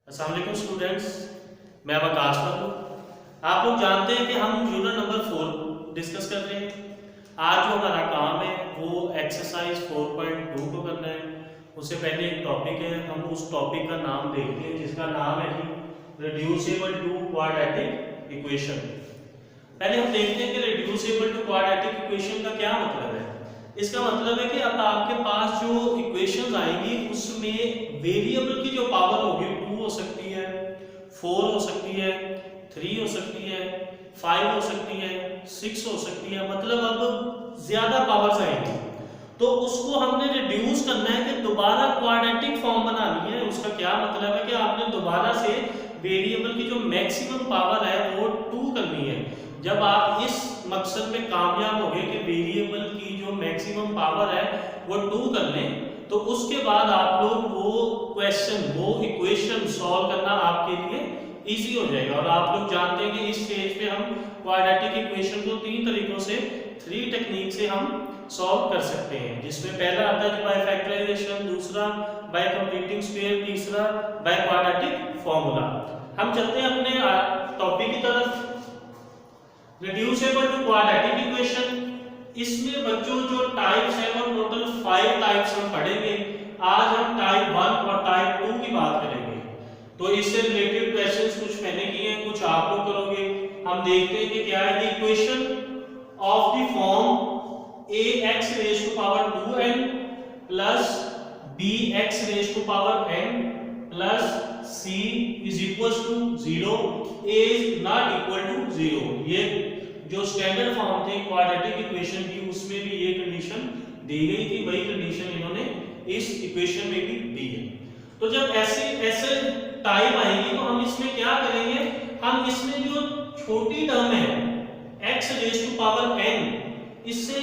अस्सलाम वालेकुम स्टूडेंट्स, मैं आकाश पर हूँ। आप लोग जानते हैं कि हम यूनिट नंबर 4 डिस्कस कर रहे हैं। आज जो हमारा काम है वो एक्सरसाइज 4.2 को करना है। उससे पहले एक टॉपिक है, हम उस टॉपिक का नाम देखते हैं जिसका नाम है कि रिड्यूसिबल टू क्वाड्रेटिक इक्वेशन। पहले हम देखते हैं कि रिड्यूसिबल टू क्वाड्रेटिक इक्वेशन का क्या मतलब है। इसका मतलब है कि अब आपके पास जो इक्वेशंस आएंगी उसमें वेरिएबल की जो पावर होगी 2 हो सकती है, 4 हो सकती है, 3 हो सकती है, 5 हो सकती है, 6 हो सकती है, मतलब अब ज्यादा पावर्स आएंगी। तो उसको हमने रिड्यूस करना है कि दोबारा क्वाड्रेटिक फॉर्म बनानी है। उसका क्या मतलब है कि आपने दोबारा से वेरिएबल की जो मैक्सिमम पावर है वो 2 करनी है। जब आप इस मकसद में कामयाब हो गए कि वेरिएबल की जो मैक्सिमम पावर है वो 2 कर लें, तो उसके बाद आप लोग वो क्वेश्चन, वो इक्वेशन सॉल्व करना आपके लिए इजी हो जाएगा। और आप लोग जानते हैं कि इस स्टेज पे हम क्वाड्रेटिक इक्वेशन को 3 तरीकों से, 3 टेक्निक से हम सॉल्व कर सकते हैं, जिसमें पहला आता है बाय फैक्टराइजेशन, दूसरा बाय कंप्लीटिंग स्क्वायर, तीसरा बाय क्वाड्रेटिक फॉर्मूला। हम चलते हैं अपने टॉपिक की तरफ। रिड्यूसिबल टू क्वाड्रेटिक इक्वेशन, इसमें बच्चों जो टाइप्स है वो टोटल 5 टाइप्स हम पढ़ेंगे। आज हम टाइप 1 और टाइप 2 की बात करेंगे। तो इससे रिलेटेड क्वेश्चंस कुछ मैंने किए हैं, कुछ आप लोग करोगे। हम देखते हैं कि क्या है। Equation of the form ax raised to power 2n plus bx raised to power n plus c is equals to 0, a is not equal to 0। ये जो स्टैंडर्ड फॉर्म थी क्वाड्रेटिक इक्वेशन की उसमें भी ये कंडीशन दी गई थी, वही कंडीशन इन्होंने इस इक्वेशन में भी दी है। तो जब ऐसे टाइप आएगी तो हम इसमें क्या करेंगे, हम इसमें जो छोटी टर्म है x raise to power n, इससे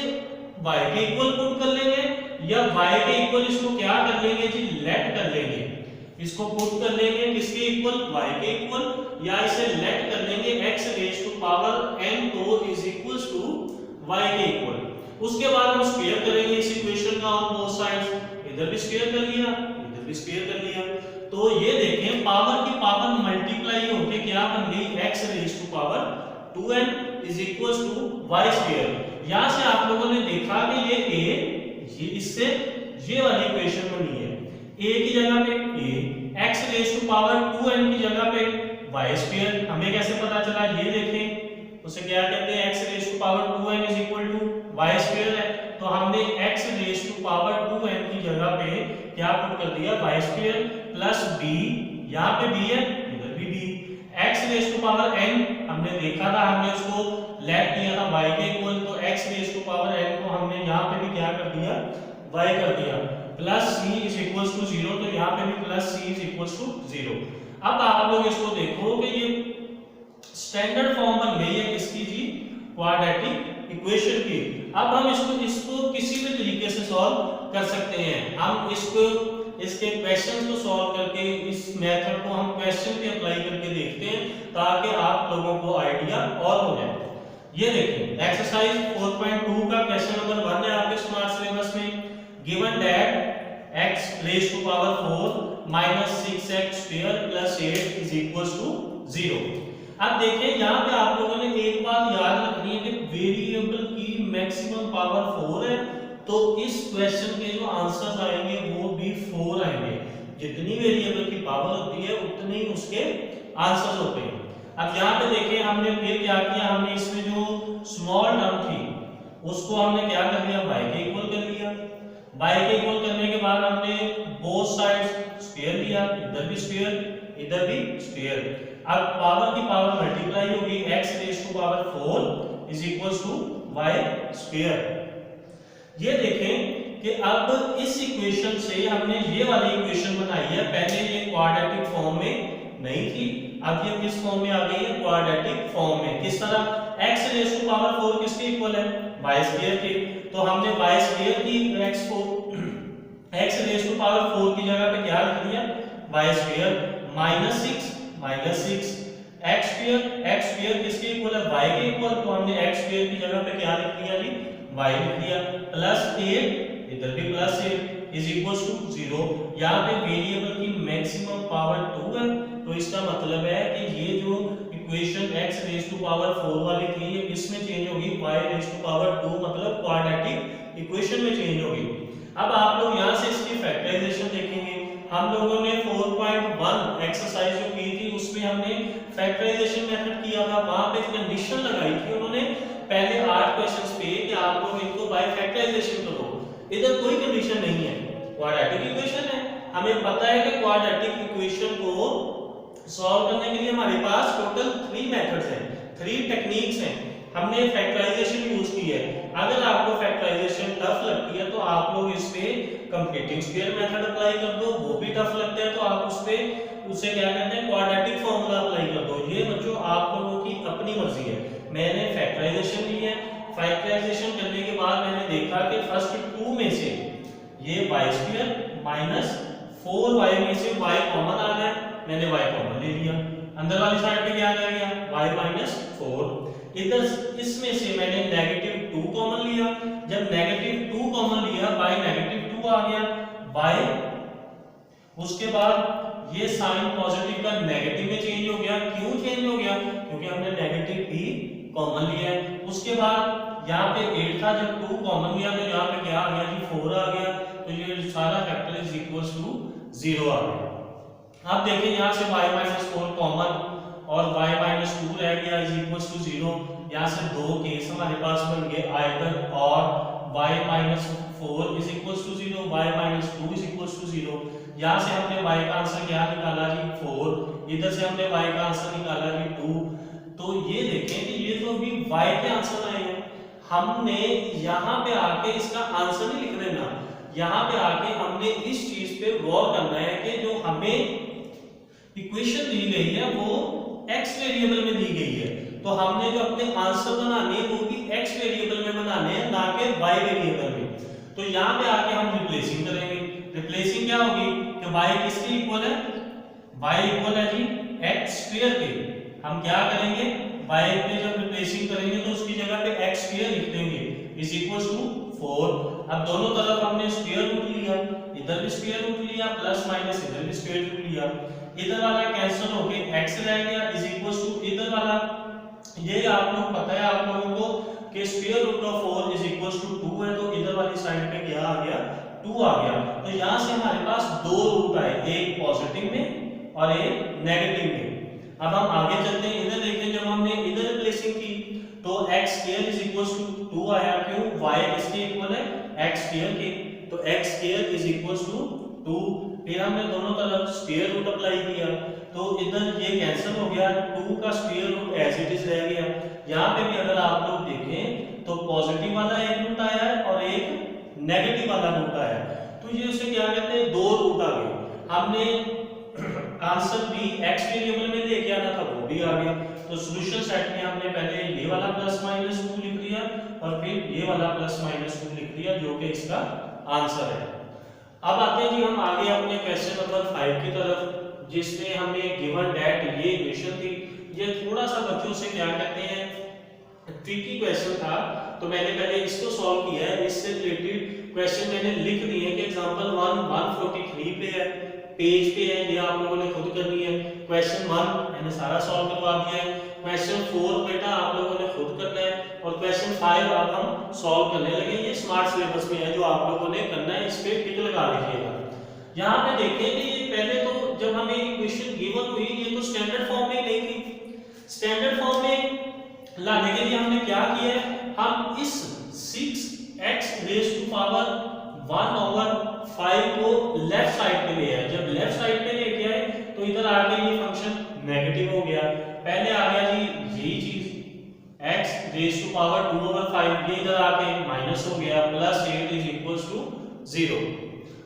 y के इक्वल पुट कर लेंगे, या y के इक्वल इसको क्या कर लेंगे जी, लेट कर लेंगे। इसको पुट कर लेंगे किसके इक्वल, y के इक्वल, या इसे लेट कर लेंगे x raise to power n को इज इक्वल्स टू y के इक्वल। उसके बाद हम स्क्वायर करेंगे इस इक्वेशन का ऑन बोथ साइड्स, इधर भी स्क्वायर कर लिया, इधर भी स्क्वायर कर लिया। तो ये देखें पावर की पावर मल्टीप्लाई होके क्या बन गई, x raise to power 2n is equals to y square. यहां से आप लोगों ने देखा कि ये इससे ये वाली इक्वेशन बनी है। a की जगह पे a, x raise to power 2n की जगह पे y स्क्वायर। हमें कैसे पता चला, ये देखें, उसे क्या कहते हैं, x raise to power 2n is equal to y square है। तो हमने x raise to power 2n की जगह पे क्या पुट कर दिया, y स्क्वायर प्लस b, यहां पे b है, इधर भी b। x raise to power n हमने देखा था, हमने उसको लेट किया था y के इक्वल, तो x raise to power n को हमने यहां पे भी क्या कर दिया, y कर दिया, plus c is equals to 0, तो यहां पे भी plus c is equals to 0। अब आप लोग इसको देखो कि ये स्टैंडर्ड फॉर्म बन गई है किसकी जी, क्वाड्रेटिक इक्वेशन की। अब हम इसको किसी भी तरीके से सॉल्व कर सकते हैं। हम इसके क्वेश्चंस को सॉल्व करके, इस मेथड को हम क्वेश्चन पे अप्लाई करके देखते हैं ताकि आप लोगों को आइडिया और हो जाए। ये देखिए एक्सरसाइज 4.2 का क्वेश्चन नंबर 1 है आपके स्मार्ट सिलेबस में। Given that x raise to power 4 minus 6x square plus 8 is equals to 0। अब देखिए यहाँ पे आप लोगों ने एक बात याद रखनी है कि वेरिएबल की मैक्सिमम पावर 4 है, तो इस क्वेश्चन के जो आंसर्स आएंगे वो भी 4 आएंगे। जितनी वेरिएबल की पावर होती है उतने ही उसके आंसर्स होते हैं। अब यहाँ पे देखिए हमने फिर क्या किया, हमने इसमें जो स्मॉल टर्म थी उसको हमने क्या कर लिया, y के इक्वल कर लिया। y के इक्वल करने के बाद हमने बोथ साइड्स स्क्वायर लिया, इधर भी स्क्वायर, इधर भी स्क्वायर। अब पावर की पावर मल्टीप्लाई होगी, x raise to power 4 is equals to y square. ये देखें कि अब इस इक्वेशन से हमने ये वाली इक्वेशन बनाई है। पहले ये क्वाड्रेटिक फॉर्म में नहीं थी, अब ये किस फॉर्म में आ गई है, क्वाड्रेटिक फॉर्म में। किस तरह, x रेज़ टू पावर 4 किसके इक्वल है, y स्क्वायर के। तो हमने y स्क्वायर की x को x रेज़ टू पावर 4 की जगह पे क्या लिख दिया, y square minus 6 x square किसके इक्वल है, y के इक्वल। तो हमने x स्क्वायर की जगह पे क्या लिख दिया जी, y लिख दिया, प्लस 8, इधर भी प्लस 8 इज इक्वल्स टू 0। यहाँ पे वेरिएबल की मैक्सिमम पावर 2 है, इसका मतलब है कि ये जो equation x raise to power 4 वाली थी ये किस में चेंज होगी, y रेज टू पावर 2 मतलब क्वाड्रेटिक इक्वेशन में चेंज होगी। अब आप लोग यहाँ से इसकी फैक्टराइजेशन देखेंगे। हम लोगों ने 4.1 एक्सरसाइज जो की थी उसमें हमने फैक्टराइजेशन मेथड किया था, वहां पे कंडीशन लगाई थी उन्होंने पहले 8 क्वेश्चंस पे कि आप लोग इनको बाय फैक्टराइजेशन करो। इधर कोई कंडीशन नहीं है, क्वाड्रेटिक इक्वेशन है। हमें पता है कि क्वाड्रेटिक इक्वेशन को सॉल्व करने के लिए हमारे पास टोटल 3 मेथड्स हैं, 3 टेक्निक्स हैं। हमने फैक्टराइजेशन यूज की है। अगर आपको फैक्टराइजेशन टफ लगती है तो आप लोग इस पे कंप्लीटिंग स्क्वायर मेथड अप्लाई कर दो, वो भी टफ लगता है तो आप उस पे उसे क्या कहते हैं क्वाड्रेटिक फार्मूला अप्लाई कर दो। ये बच्चों आप लोगों की अपनी मर्जी है। मैंने फैक्टराइजेशन ली है, फैक्टराइजेशन करने के बाद मैंने देखा कि फर्स्ट 2 में से ये y² माइनस 4y में से y कॉमन आ गया, मैंने y कॉमन ले लिया। अंदर वाली साइड पे क्या आ गया y माइनस 4। इधर इसमें से मैंने -2 कॉमन लिया, जब -2 कॉमन लिया y -2 आ गया y। उसके बाद ये साइन पॉजिटिव का नेगेटिव में चेंज हो गया। क्यों चेंज हो गया, क्योंकि हमने नेगेटिव भी कॉमन लिया है। उसके बाद यहाँ पे 8 था, जब 2 कॉमन लिया तो यहाँ पे क्या आ गया जी 4 आ गया, तो ये सारा फैक्टर इज इक्वल टू 0 आ गया। आप देखिए यहाँ से y-4 कॉमन और y-2 रह गया इज इक्वल टू 0। यहाँ से दो केस हमारे पास बन गए, आइदर और y-4 is equal to 0, y-2 is equal to 0। यहाँ से हमने y का आंसर क्या निकाला जी 4, इधर से हमने y का आंसर निकाला जी 2। तो ये देखें कि ये जो अभी y के आंसर आए हैं, हमने यहाँ पे आके इसका आंसर नहीं लिख देना, यहाँ पे आके हमने इस चीज पे गौर करना है कि जो हमें इक्वेशन दी गई है वो x वेरिएबल में दी गई है, तो हमने जो अपने आंसर बनाने वो भी x वेरिएबल में बनाने हैं, ना कि y वेरिएबल में। तो यहाँ पे आके हम रिप्लेसिंग करेंगे। रिप्लेसिंग क्या होगी कि y किसके इक्वल है, y इक्वल है जी x² के। हम क्या करेंगे, y पे जब रिप्लेसिंग करेंगे तो उसकी जगह पे x² लिख देंगे इज इक्वल टू 4। अब दोनों तरफ हमने स्क्वायर रूट लिया, इधर भी स्क्वायर रूट लिया, प्लस माइनस इधर भी स्क्वायर रूट लिया, इधर वाला कैंसिल होके x रह गया इज इक्वल टू इधर वाला। ये आप लोग पता है आप लोगों को कि square root of 4 is equal to 2 है, तो इधर वाली साइड पे क्या आ गया 2 आ गया। तो यहाँ से हमारे पास दो रूट आए, एक पॉजिटिव में और एक नेगेटिव में। अब हम आगे चलते हैं, इधर देखिए जब हमने इधर रिप्लेसिंग की तो x² इज इक्वल टू 2 आया, क्यों y किसके इक्वल है x² के, तो x² इज इक्वल टू 2। फिर हमने दोनों तरफ स्क्वायर रूट अप्लाई किया तो इधर ये कैंसिल हो गया, 2 का square root as it is रह गया। यहाँ पे भी अगर आप लोग देखें तो पॉजिटिव वाला एक रूट आया है और एक नेगेटिव वाला रूट आया है, तो ये उसे क्या कहते हैं दो रूट आ गए। हमने आंसर भी x वेरिएबल में लेके आना था, वो भी आ गया। तो सॉल्यूशन सेट में हमने पहले ये वाला +-2 लिख दिया और फिर ये वाला +-2 लिख दिया जो कि इसका आंसर है। अब आते हैं जी हम आगे अपने क्वेश्चन नंबर 5 की तरफ, जिसमें हमें गिवन दैट ये इक्वेशन थी। ये थोड़ा सा बच्चों से क्या कहते हैं ट्रिकी क्वेश्चन था, तो मैंने पहले इसको सॉल्व किया है। इससे रिलेटेड क्वेश्चन मैंने लिख दिए कि एग्जांपल 143 पे है, पेज पे है, ये आप लोगों ने खुद करनी है। क्वेश्चन 1 मैंने सारा सॉल्व करवा दिया है, क्वेश्चन 4 बेटा आप लोगों ने खुद करना है, और क्वेश्चन 5 अब हम सॉल्व करने लगे। ये स्मार्ट सिलेबस में है जो आप लोगों ने करना है, इस पे टिक लगा लीजिएगा। यहाँ पे देखें कि ये पहले तो जब हमें इक्वेशन गिवन हुई ये तो स्टैंडर्ड फॉर्म में नहीं थी। स्टैंडर्ड फॉर्म में लाने के लिए हमने क्या किया है, हम इस 6x⁻⁵ को लेफ्ट साइड पे ले आए। जब लेफ्ट साइड पे लेके आए तो इधर आके ये फंक्शन नेगेटिव हो गया। पहले आ गया जी यही चीज x⁻²/5, ये इधर आके माइनस हो गया, +8 इज इक्वल टू 0।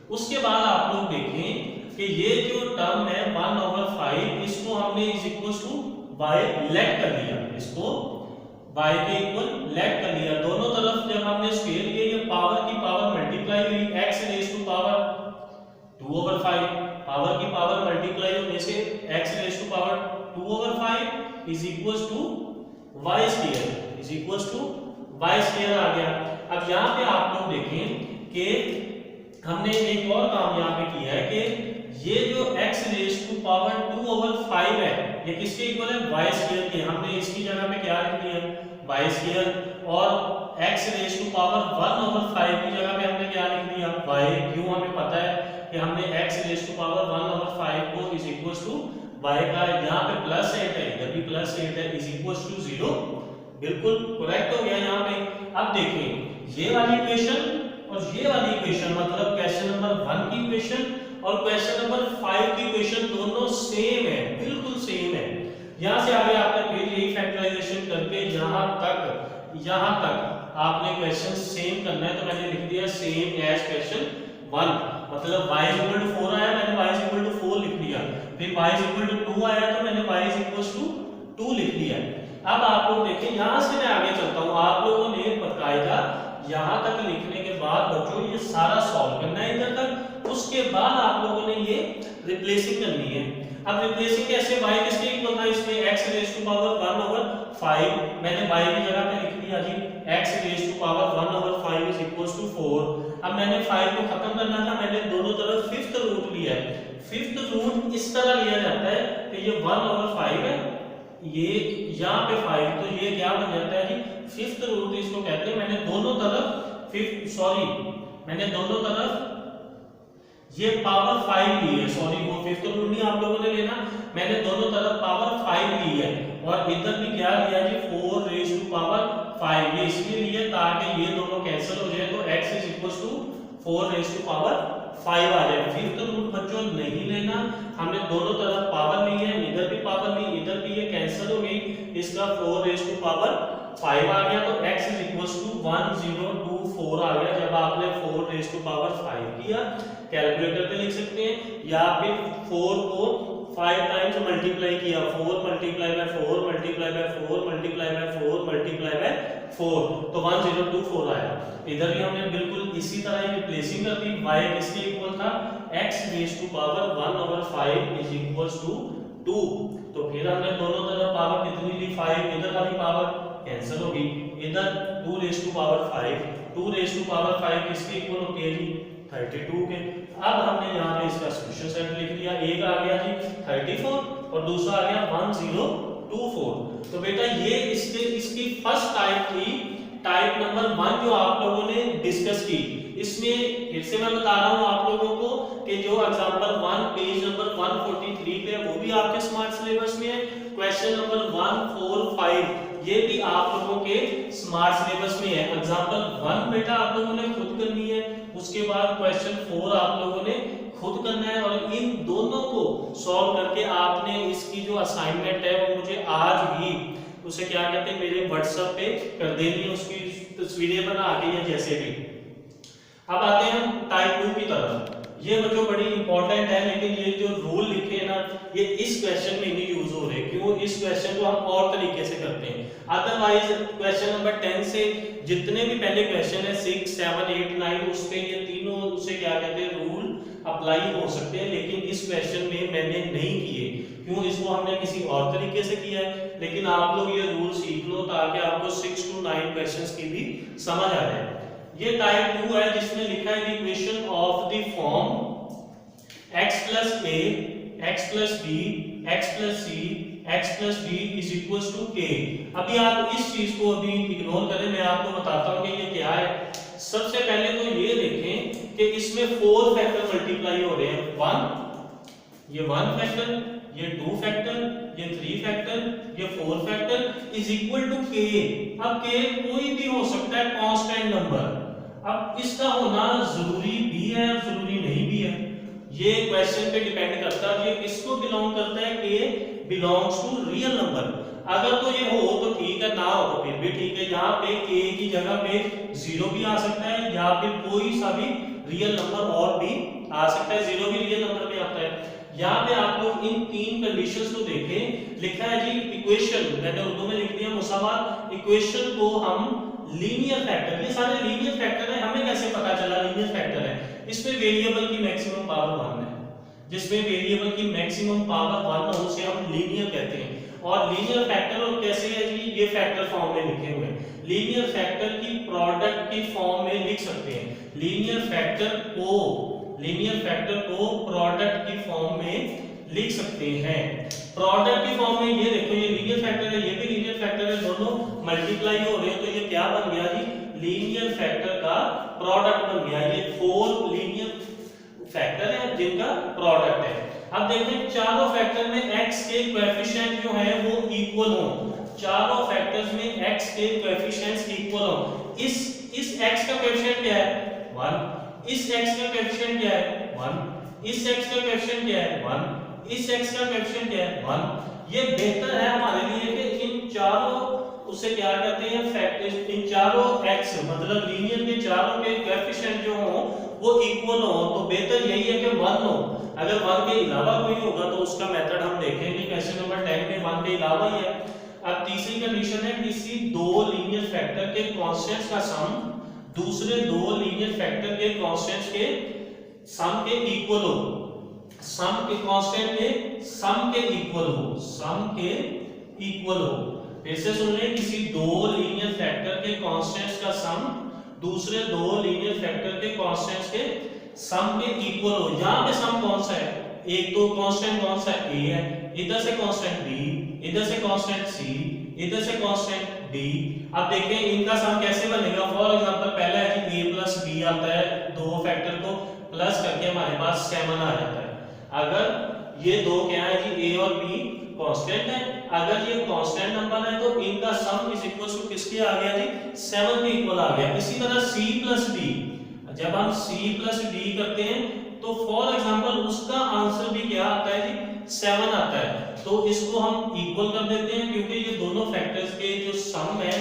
उसके बाद आप लोग देखें कि ये जो टर्म है 1/5, इसको हमने is equal to y let कर दिया, इसको y के इक्वल लेट कर दिया। दोनों तरफ जब हमने स्क्वायर किया ये पावर की पावर मल्टीप्लाई हुई, x⁻²/2/5 पावर की पावर मल्टीप्लाई होने से x⁻²/2/5 is equal to y² is equal to y² आ गया। अब यहाँ पे आप लोग देखें कि हमने एक और काम यहाँ पे किया है कि ये जो x⁻²/2/5 ये किसके इक्वल है, y स्क्वायर के। हमने इसकी जगह पे क्या लिख दिया, y स्क्वायर, और x रेज टू पावर 1/5 की जगह पे हमने क्या लिख दिया, y। क्यों, हमें पता है कि हमने x रेज टू पावर 1/5 को इज इक्वल टू y का, यहाँ पे +8 है, इधर भी +8 है, इज इक्वल टू 0। बिल्कुल करेक्ट हो गया यहाँ पे। अब देखिए ये वाली इक्वेशन और ये वाली इक्वेशन, मतलब क्वेश्चन नंबर 1 की इक्वेशन और क्वेश्चन नंबर 5 की इक्वेशन दोनों सेम है, बिल्कुल सेम है। यहां से आगे आपने फिर यही फैक्टराइजेशन करके यहां तक आपने क्वेश्चन सेम करना है। तो मैंने लिख दिया सेम एज क्वेश्चन 1, मतलब y 4 आया, मैंने y 4 लिख दिया। फिर y 2 आया तो मैंने y 2 लिख दिया। अब आप लोग देखिए, यहां से मैं आगे चलता हूं। आप लोगों ने बकायदा यहां तक लिखने के बाद बच्चों ये सारा सॉल्व करना है इधर तक, उसके बाद आप लोगों ने ये रिप्लेसिंग करनी है। अब रिप्लेसिंग कैसे, y किसके इक्वल था इसमें, x रेज़ टू पावर 1/5, मैंने y की जगह पे लिख दिया जी x raise to power 1/5 is equals to 4। अब मैंने 5 को खत्म करना था, मैंने दोनों तरफ फिफ्थ रूट लिया है। फिफ्थ रूट इस तरह लिया जाता है कि ये 1/5 है, ये यहाँ पे 5, तो ये क्या बन जाता है जी फिफ्थ रूट इसको कहते हैं। मैंने दोनों तरफ ये पावर 5 ली है, सॉरी वो फिफ्थ रूट नहीं आप लोगों ने लेना, मैंने दोनों तरफ पावर 5 ली है, और इधर भी क्या लिया जी 4 रेज़ टू पावर 5। ये इसलिए लिए ताकि ये दोनों कैंसिल हो जाए, तो x is equals to 4 raise to power 5 आ जाए। फिफ्थ रूट बच्चों नहीं लेना, हमने दोनों तरफ पावर ली है, इधर भी पावर ली, इधर भी ये कैंसिल हो गई, इसका 4 रेज़ टू पावर 5 आ गया, तो x इज इक्वल्स टू 1024 आ गया। जब आपने 4 रेज़ टू पावर 5 किया, कैलकुलेटर पे लिख सकते हैं, या फिर 4 को 5 टाइम्स मल्टीप्लाई किया, 4 multiply by 4 multiply by 4 multiply by 4 multiply by 4, तो 1024 आया। इधर भी हमने बिल्कुल इसी तरह ही रिप्लेसिंग कर दी। y किसके इक्वल था, x raise to power 1/5 is equals to 2। तो फिर हमने दोनों तरफ पावर कितनी ली, 5, इधर वाली पावर कैंसिल होगी, इधर 2 raise to power 5, 2 raise to power 5 किसके इक्वल होती है जी 32 के। अब हमने यहाँ पे इसका सॉल्यूशन सेट लिख दिया, एक आ गया जी 34 और दूसरा आ गया 1024। तो बेटा ये इसकी फर्स्ट टाइप थी, टाइप नंबर 1 जो आप लोगों ने डिस्कस की। इसमें फिर से मैं बता रहा हूँ आप लोगों को कि जो एग्जांपल 1 पेज नंबर 143 पे है वो भी आपके स्मार्ट सिलेबस में है। क्वेश्चन नंबर 145 ये भी आप लोगों के स्मार्ट सिलेबस में है। एग्जांपल 1 बेटा आप लोगों ने खुद करनी है, उसके बाद क्वेश्चन 4 आप लोगों ने खुद करना है, और इन दोनों को सॉल्व करके आपने इसकी जो असाइनमेंट है वो मुझे आज ही उसे क्या कहते हैं मेरे व्हाट्सएप पे कर देनी है, उसकी तस्वीरें बना के या जैसे भी। अब आते हैं हम टाइप 2 की तरफ। ये बच्चों बड़ी इंपॉर्टेंट है, लेकिन ये जो रूल लिखे हैं ना ये इस क्वेश्चन में नहीं यूज हो रहे। क्यों, इस क्वेश्चन को हम और तरीके से करते हैं। अदरवाइज क्वेश्चन नंबर 10 से जितने भी पहले क्वेश्चन है 6, 7, 8, 9 उस पे ये तीनों उसे क्या कहते हैं रूल अप्लाई हो सकते हैं, लेकिन इस क्वेश्चन में मैंने नहीं किए। क्यों, इसको हमने किसी और तरीके से किया है, लेकिन आप लोग ये रूल सीख लो ताकि आपको 6 to 9 क्वेश्चंस की भी समझ आ जाए। ये टाइप 2 है जिसमें लिखा है equation of the form x plus a x plus b x plus c x plus d is equals to k। अभी आप इस चीज को अभी इग्नोर करें, मैं आपको बताता हूं कि ये क्या है। सबसे पहले तो ये देखें कि इसमें 4 फैक्टर मल्टीप्लाई हो रहे हैं। 1 ये 1 फैक्टर, ये 2 फैक्टर, ये 3 फैक्टर, ये 4 factor is equal to k। अब k कोई भी हो सकता है कांस्टेंट नंबर। अब इसका होना जरूरी भी है और जरूरी नहीं भी है, ये क्वेश्चन पे डिपेंड करता है ये किसको बिलोंग करता है। k belongs to real number. अगर तो ये हो तो ठीक है, ना हो तो फिर भी ठीक है। यहाँ पे k की जगह पे 0 भी आ सकता है या फिर कोई सा भी रियल नंबर और भी आ सकता है। 0 भी रियल नंबर में आता है। यहाँ पे आप लोग इन 3 कंडीशंस को देखें, लिखा है जी इक्वेशन, मैंने उर्दू में लिख दिया मुसावात। इक्वेशन को हम लीनियर फैक्टर, ये सारे लीनियर फैक्टर है। हमें कैसे पता चला लीनियर फैक्टर है, इसमें वेरिएबल की मैक्सिमम पावर 1 है। जिसमें वेरिएबल की मैक्सिमम पावर 1 हो उसे हम लीनियर कहते हैं। और लीनियर फैक्टर और कैसे है जी, ये फैक्टर फॉर्म में लिखे हुए हैं। लीनियर फैक्टर की प्रोडक्ट की फॉर्म में लिख सकते हैं। लीनियर फैक्टर को प्रोडक्ट की फॉर्म में लिख सकते हैं। प्रोडक्ट की फॉर्म में ये देखो, ये लीनियर फैक्टर है, ये भी लीनियर फैक्टर है, दोनों मल्टीप्लाई हो रहे हैं, तो ये क्या बन गया जी, लीनियर फैक्टर का प्रोडक्ट बन गया। ये 4 लीनियर फैक्टर है जिनका प्रोडक्ट है। अब देखें चारों फैक्टर में x के कोएफिशिएंट जो है वो इक्वल हो, चारों फैक्टर्स में x के कोएफिशिएंट्स इक्वल हो। इस x का कोएफिशिएंट क्या है 1, इस x का कोएफिशिएंट क्या है 1, इस x का कोएफिशिएंट क्या है 1, इस x का कोएफिशिएंट क्या है 1। ये बेहतर है हमारे लिए कि इन चारों उसे क्या कहते हैं फैक्टर्स, इन चारों x मतलब लीनियर के चारों के कोएफिशिएंट जो हो वो इक्वल हो, तो बेहतर यही है कि 1 हो। अगर 1 के अलावा कोई होगा तो उसका मेथड हम देखेंगे क्वेश्चन नंबर 10 में 1 के अलावा ही है। अब तीसरी कंडीशन है किसी दो लीनियर फैक्टर के कांस्टेंट्स का सम दूसरे दो लीनियर फैक्टर के कांस्टेंट्स के सम के इक्वल हो, सम के कांस्टेंट के सम के इक्वल हो, सम के इक्वल हो। फिर से सुन लें, किसी दो लीनियर फैक्टर के कांस्टेंट्स का सम दूसरे दो लीनियर फैक्टर के कांस्टेंट्स के सम के इक्वल हो। यहां पे सम कौन सा है, एक तो कांस्टेंट कौन सा a है, इधर से कांस्टेंट b, इधर से कांस्टेंट c, इधर से कांस्टेंट d। अब देखें इनका सम कैसे बनेगा। फॉर एग्जांपल पहला है कि a प्लस b आता है, दो फैक्टर को प्लस करके हमारे पास 7 आ जाता है। अगर ये दो क्या है जी, a और b कांस्टेंट है, अगर ये कांस्टेंट नंबर है तो इनका सम इज इक्वल टू किसके आ गया जी, 7 के इक्वल आ गया। इसी तरह c प्लस d, जब हम c प्लस d करते हैं तो फॉर एग्जांपल उसका आंसर भी क्या आता है जी, 7 आता है। तो इसको हम इक्वल कर देते हैं क्योंकि ये दोनों फैक्टर्स के जो सम है,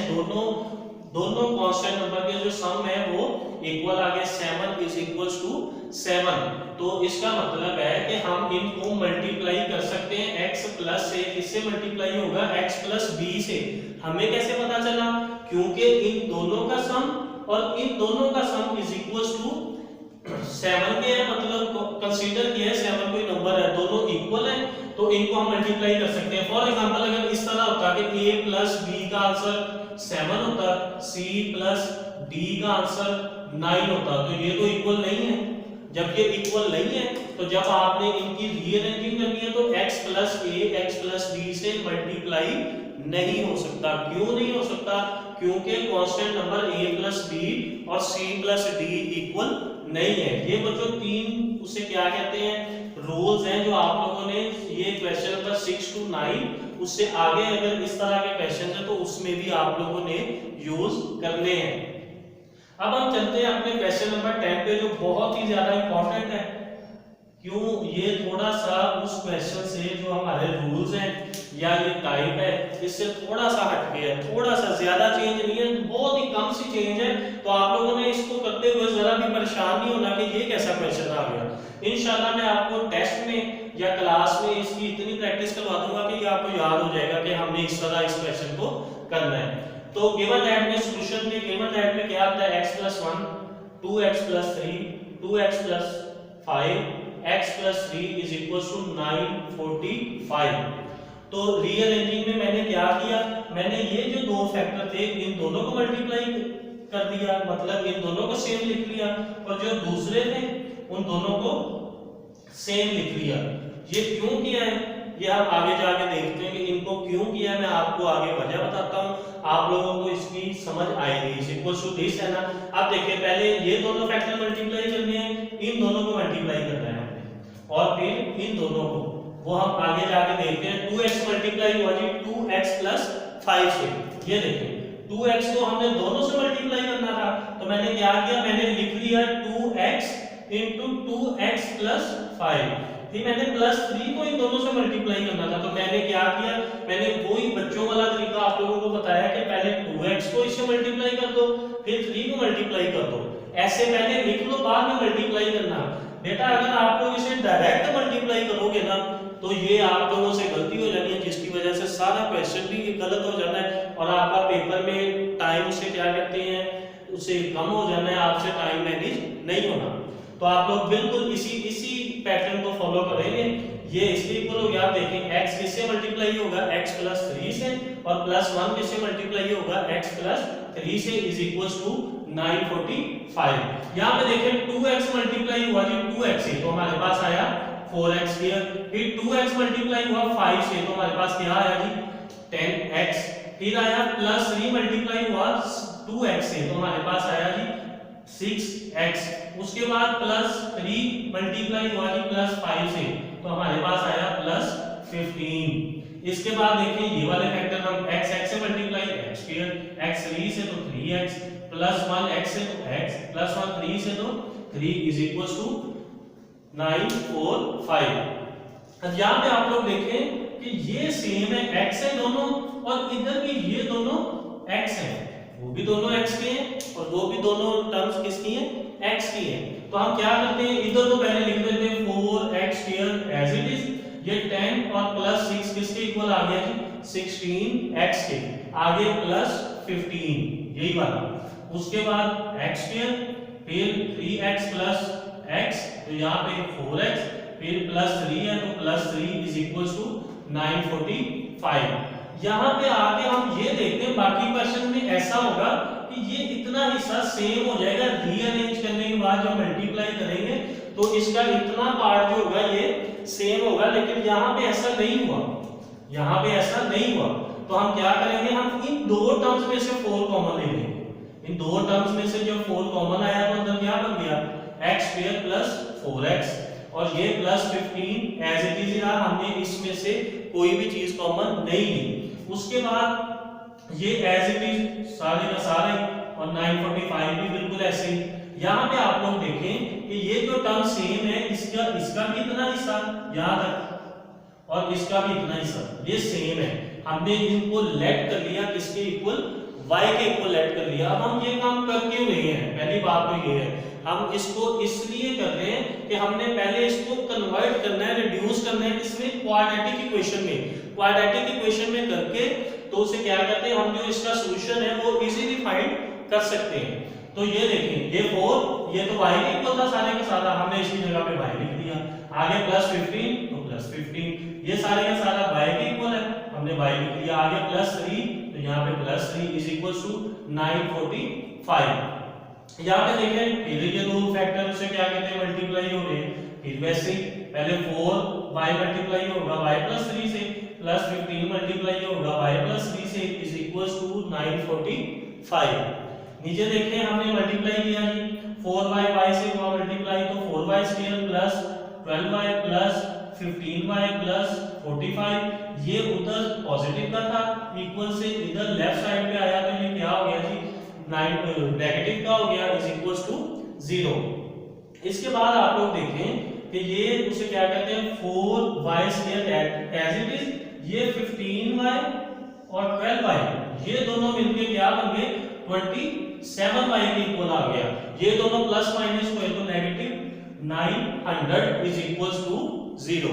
दोनों कांस्टेंट नंबर के जो सम है वो इक्वल आ गए, 7 इज इक्वल्स टू 7। तो इसका मतलब है कि हम इनको मल्टीप्लाई कर सकते हैं x प्लस से, किससे मल्टीप्लाई होगा x प्लस b से। हमें कैसे पता चला, क्योंकि इन दोनों का सम और इन दोनों का सम इज इक्वल्स टू 7 के है, मतलब कंसीडर किया है 7 कोई नंबर है, दोनों इक्वल है तो इनको हम मल्टीप्लाई कर सकते हैं। फॉर एग्जांपल अगर इस तरह होता कि a प्लस b का आंसर 7 होता, c प्लस d का आंसर 9 होता, तो ये तो इक्वल नहीं है। जब ये इक्वल नहीं है तो जब आपने इनकी रीअरेंजिंग करनी है तो x plus a x plus b से मल्टीप्लाई नहीं हो सकता। क्यों नहीं हो सकता, क्योंकि constant number a plus b और c प्लस d इक्वल नहीं है। ये बच्चों तीन उसे क्या कहते हैं, रूल्स हैं जो आप लोगों ने ये क्वेश्चन नंबर 6 to 9 उससे आगे अगर इस तरह के क्वेश्चन है तो उसमें भी आप लोगों ने यूज करने हैं। अब हम चलते हैं अपने क्वेश्चन नंबर 10 पे जो बहुत ही ज्यादा इंपॉर्टेंट है। क्यों, ये थोड़ा सा उस क्वेश्चन से जो हमारे रूल्स हैं या ये टाइप है इससे थोड़ा सा हटके है, थोड़ा सा, ज्यादा चेंज नहीं है, बहुत ही कम सी चेंज है। तो आप लोगों ने इसको करते हुए जरा भी परेशान नहीं होना कि ये कैसा क्वेश्चन आ गया। इंशाल्लाह मैं आपको टेस्ट में या क्लास में इसकी इतनी प्रैक्टिस करवा दूंगा कि ये आपको याद हो जाएगा कि हमने इस तरह इस क्वेश्चन को करना है। तो गिवन दैट में सॉल्यूशन में गिवन दैट में क्या आता है, x + 1 2x + 3 2x + 5 x + 3 is equal to 945। तो रीअरेंजिंग में मैंने क्या किया, मैंने ये जो दो फैक्टर थे इन दोनों को मल्टीप्लाई कर दिया, मतलब इन दोनों को सेम लिख लिया, और जो दूसरे थे उन दोनों को सेम लिख लिया। ये क्यों किया है ये हम आगे जाके देखते हैं कि इनको क्यों किया है। मैं आपको आगे वजह बताता हूँ, आप लोगों को इसकी समझ आएगी। इज इक्वल टू दिस है ना। अब देखिए पहले ये दोनों फैक्टर मल्टीप्लाई करने हैं, इन दोनों को मल्टीप्लाई करना है और फिर इन दोनों को, वो हम आगे जाके देखते हैं। 2x मल्टीप्लाई हुआ जी 2x + 5 से। ये देखिए 2x को हमने दोनों से मल्टीप्लाई करना था, तो मैंने क्या किया, मैंने लिख लिया 2x * 2x + 5। फिर मैंने +3 को इन दोनों से मल्टीप्लाई करना था, तो मैंने क्या किया, मैंने वही बच्चों वाला तरीका आप लोगों को बताया कि पहले 2x को इससे मल्टीप्लाई कर दो, फिर 3 को मल्टीप्लाई कर दो। ऐसे पहले लिख लो, बाद में मल्टीप्लाई करना। बेटा अगर आप लोग इसे डायरेक्ट मल्टीप्लाई करोगे ना तो ये आप लोगों से गलती हो जानी है, जिसकी वजह से सारा क्वेश्चन भी गलत हो जाना है और आपका पेपर में टाइम से क्या कहते हैं उसे कम हो जाना है, आपसे टाइम मैनेज नहीं होना। तो आप लोग बिल्कुल इसी पैटर्न को फॉलो करेंगे। ये इसके इक्वल हो गया, आप देखें x किससे मल्टीप्लाई होगा, x + 3 से, और +1 किससे मल्टीप्लाई होगा, x + 3 से, इज इक्वल्स टू 945। यहां पे देखें 2x मल्टीप्लाई हुआ जी 2x से, तो हमारे पास आया 4x स्क्वायर, फिर 2x मल्टीप्लाई हुआ 5 से तो हमारे पास क्या आया जी 10x, फिर आया प्लस 3 मल्टीप्लाई हुआ 2x से तो हमारे पास आया जी 6x, उसके बाद प्लस 3 मल्टीप्लाई हुआ जी प्लस 5 से तो हमारे पास आया प्लस 15। इसके बाद देखिए ये वाले फैक्टर हम x से मल्टीप्लाई x स्क्वायर, x 3 से तो 3x, प्लस 1 x से तो x, प्लस 1 3 से तो 3 इज इक्वल टू 9 4 5। अब यहाँ पे आप लोग देखें कि ये सेम है, x है दोनों और इधर भी ये दोनों x है, वो भी दोनों x के हैं और वो भी दोनों टर्म्स किसकी हैं x की हैं। तो हम क्या करते हैं इधर तो पहले लिख देते हैं 4x square as it is, ये 10 और प्लस 6 किसके इक्वल आ गया जी 16x के, आगे प्लस 15 यही वाला, उसके बाद x स्क्वायर, फिर 3x प्लस x तो यहाँ पे 4x, फिर प्लस 3 है तो प्लस 3 इज इक्वल टू 945। यहाँ पे आगे हम ये देखते हैं बाकी क्वेश्चन में ऐसा होगा कि ये इतना हिस्सा सेम हो जाएगा, रीअरेंज करने के बाद जब मल्टीप्लाई करेंगे तो इसका इतना पार्ट जो होगा ये सेम होगा, लेकिन यहाँ पे ऐसा नहीं हुआ, यहाँ पे ऐसा नहीं हुआ। तो हम क्या करेंगे, हम इन दो टर्म्स में से 4 कॉमन ले लेंगे, इन दो टर्म्स में से जब 4 कॉमन आया तो अंदर क्या बन गया x स्क्वायर प्लस 4x और ये प्लस 15 एज इट इज रहा, हमने इसमें से कोई भी चीज कॉमन नहीं ली। उसके बाद ये एज इट इज सारे का सारे और 945 भी बिल्कुल ऐसे ही। यहाँ पे आप लोग देखें कि ये जो टर्म सेम है, इसका भी इतना हिस्सा याद रख और इसका भी इतना हिस्सा ये सेम है, हमने इनको लेट कर लिया किसके इक्वल y के इक्वल लेट कर लिया। अब हम ये काम कर क्यों रहे हैं, पहली बात तो ये है हम इसको इसलिए कर रहे हैं कि हमने पहले इसको कन्वर्ट करना है, रिड्यूस करना है इसमें क्वाड्रेटिक इक्वेशन में, क्वाड्रेटिक इक्वेशन में करके तो उसे क्या कहते हैं हम जो इसका सॉल्यूशन है वो इजीली फाइंड कर सकते हैं। तो ये देखें ये 4 ये तो y के इक्वल था सारे का सारा, हमने इसकी जगह पे y लिख दिया, आगे प्लस 15 तो प्लस 15 ये सारे का सारा y के इक्वल है, हमने y लिख दिया, आगे प्लस 3 तो यहाँ पे प्लस 3 इज इक्वल टू 945। यहाँ पे देखें फिर ये दो फैक्टर से क्या कहते हैं मल्टीप्लाई हो गए, फिर वैसे ही पहले 4y मल्टीप्लाई होगा y प्लस 3 से, प्लस 15 मल्टीप्लाई होगा y प्लस 3 से इज इक्वल टू 945। नीचे देखें हमने मल्टीप्लाई किया जी 4y y से हुआ मल्टीप्लाई तो 4y square plus 12y plus 15y plus 45, ये उधर पॉजिटिव का था इक्वल से इधर लेफ्ट साइड पे आया तो ये क्या हो गया जी नेगेटिव का हो गया इज इक्वल टू 0। इसके बाद आप लोग देखें कि ये उसे क्या कहते हैं 4y square as it is, ये 15y और 12y ये दोनों मिलके क्या बन गए 27y के इक्वल आ गया, ये दोनों प्लस माइनस हुए तो नेगेटिव 900 इज इक्वल टू 0।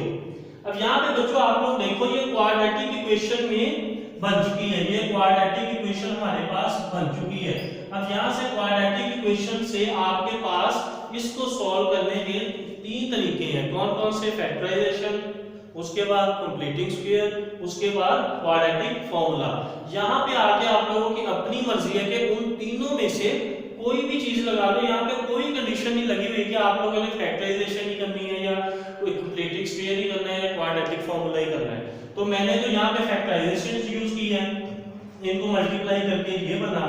अब यहाँ पे बच्चों आप लोग देखो ये क्वाड्रेटिक इक्वेशन में बन चुकी है, ये क्वाड्रेटिक इक्वेशन हमारे पास बन चुकी है। अब यहाँ से क्वाड्रेटिक इक्वेशन से आपके पास इसको सॉल्व करने के 3 तरीके हैं, कौन कौन से, फैक्टराइजेशन, उसके बाद कंप्लीटिंग स्क्वायर, उसके बाद क्वाड्रेटिक फार्मूला। यहाँ पे आके आप लोगों की अपनी मर्जी है कि उन तीनों में से कोई भी चीज लगा लो, यहाँ पे कोई कंडीशन नहीं लगी हुई कि आप लोगों ने फैक्टराइजेशन ही करनी है या कोई कंप्लीटिंग स्क्वायर ही करना है या क्वाड्रेटिक फार्मूला ही करना है। तो मैंने जो यहाँ पे फैक्टराइजेशन यूज की है, इनको मल्टीप्लाई करके ये बना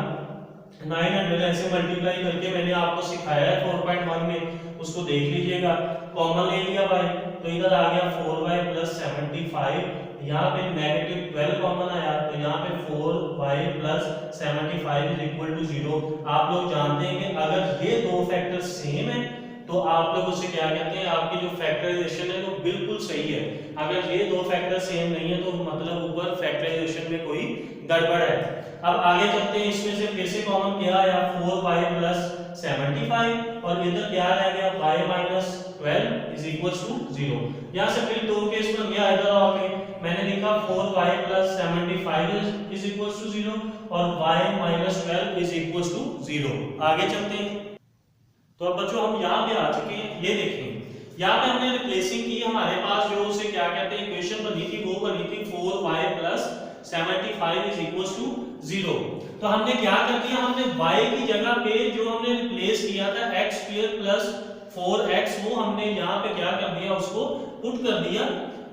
900 ऐसे मल्टीप्लाई करके मैंने आपको सिखाया है 4.1 में, उसको देख लीजिएगा। कॉमन ले लिया y तो इधर आ गया 4y प्लस 75, यहाँ पे नेगेटिव 12 कॉमन आया तो यहाँ पे 4y plus 75 is equal to 0। आप लोग जानते हैं कि अगर ये दो फैक्टर सेम है तो आप लोग उसे क्या कहते हैं, आपकी जो फैक्टराइजेशन है वो बिल्कुल सही है। अगर ये दो फैक्टर सेम नहीं है तो मतलब ऊपर फैक्टराइजेशन में कोई गड़बड़ है। अब आगे चलते हैं, इसमें से फिर से कॉमन क्या आया 4y प्लस 75 और इधर क्या रह गया y minus 12 is equal to 0। यहाँ से फिर दो केस बन गया, इधर आओगे मैंने लिखा 4y plus 75 is equal to 0 और y minus 12 is equal to 0। आगे चलते हैं, तो अब बच्चों हम यहाँ पे आ चुके हैं, ये देखें यहाँ पे हमने रिप्लेसिंग की, हमारे पास जो उसे क्या कहते हैं इक्वेशन बनी थी वो बनी थी 4y plus 75 is equal to 0। तो हमने क्या कर दिया, हमने y की जगह पे जो हमने रिप्लेस किया था x स्क्वायर प्लस 4x वो हमने यहाँ पे क्या कर दिया, उसको पुट कर दिया।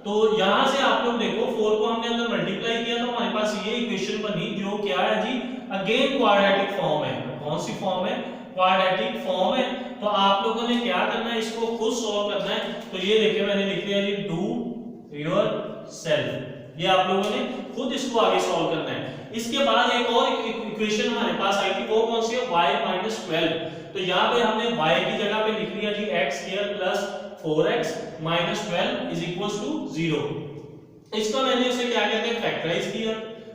तो यहाँ से आप लोग देखो 4 को हमने अंदर मल्टीप्लाई किया तो हमारे पास ये इक्वेशन बनी जो क्या है जी, अगेन क्वाड्रेटिक फॉर्म है। कौन सी फॉर्म है, क्वाड्रेटिक फॉर्म है। तो आप लोगों ने क्या करना है, इसको खुद सॉल्व करना है। तो ये देखिए मैंने लिख दिया जी, डू योर सेल्फ, ये आप लोगों ने खुद इसको आगे सॉल्व करना है। इसके बाद एक और इक्वेशन हमारे पास आई थी, वो कौन सी है, y-12। तो यहाँ पे हमने y की जगह पे लिख लिया जी x² plus 4x minus 12 is equal to 0। इसका मैंने उसे क्या कहते हैं, फैक्टराइज किया।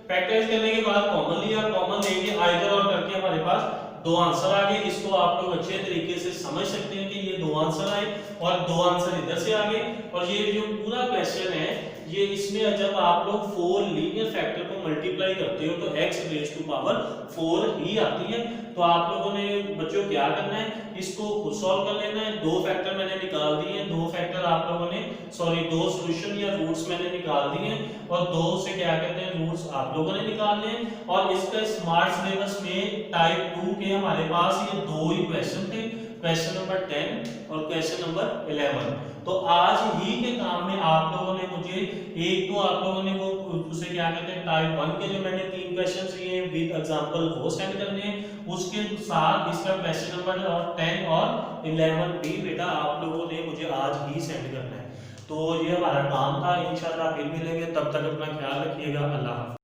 फैक्टराइज करने के बाद कॉमन लिया, कॉमन लेके आइदर और करके हमारे पास दो आंसर आ गए। इसको आप लोग अच्छे तरीके से समझ सकते हैं कि ये दो आंसर आए और दो आंसर इधर से आ गए। और ये जो पूरा क्वेश्चन है, ये इसमें जब आप लोग 4 लीनियर फैक्टर को मल्टीप्लाई करते हो तो x रेज़ टू पावर 4 ही आती है। तो आप लोगों ने बच्चों क्या करना है, इसको खुद सॉल्व कर लेना है। दो फैक्टर मैंने निकाल दिए, दो फैक्टर आप लोगों ने दो सॉल्यूशन या रूट्स मैंने निकाल दिए और दो से क्या कहते हैं, रूट्स आप लोगों ने निकालने हैं। और इसका स्मार्ट सिलेबस में टाइप 2 के हमारे पास ये दो ही क्वेश्चन थे, क्वेश्चन नंबर 10 और क्वेश्चन नंबर 11। तो आज ही के काम में आप लोगों ने मुझे एक तो आप लोगों ने वो उसे क्या कहते हैं, टाइप 1 के जो मैंने 3 क्वेश्चंस दिए विद एग्जांपल वो सेंड करने हैं। उसके साथ इसका क्वेश्चन नंबर 10 और 11 भी बेटा आप लोगों ने मुझे आज ही सेंड करना है। तो ये हमारा काम था, इंशाल्लाह फिर मिलेंगे, तब तक अपना ख्याल रखिएगा। अल्लाह हाफ़िज़।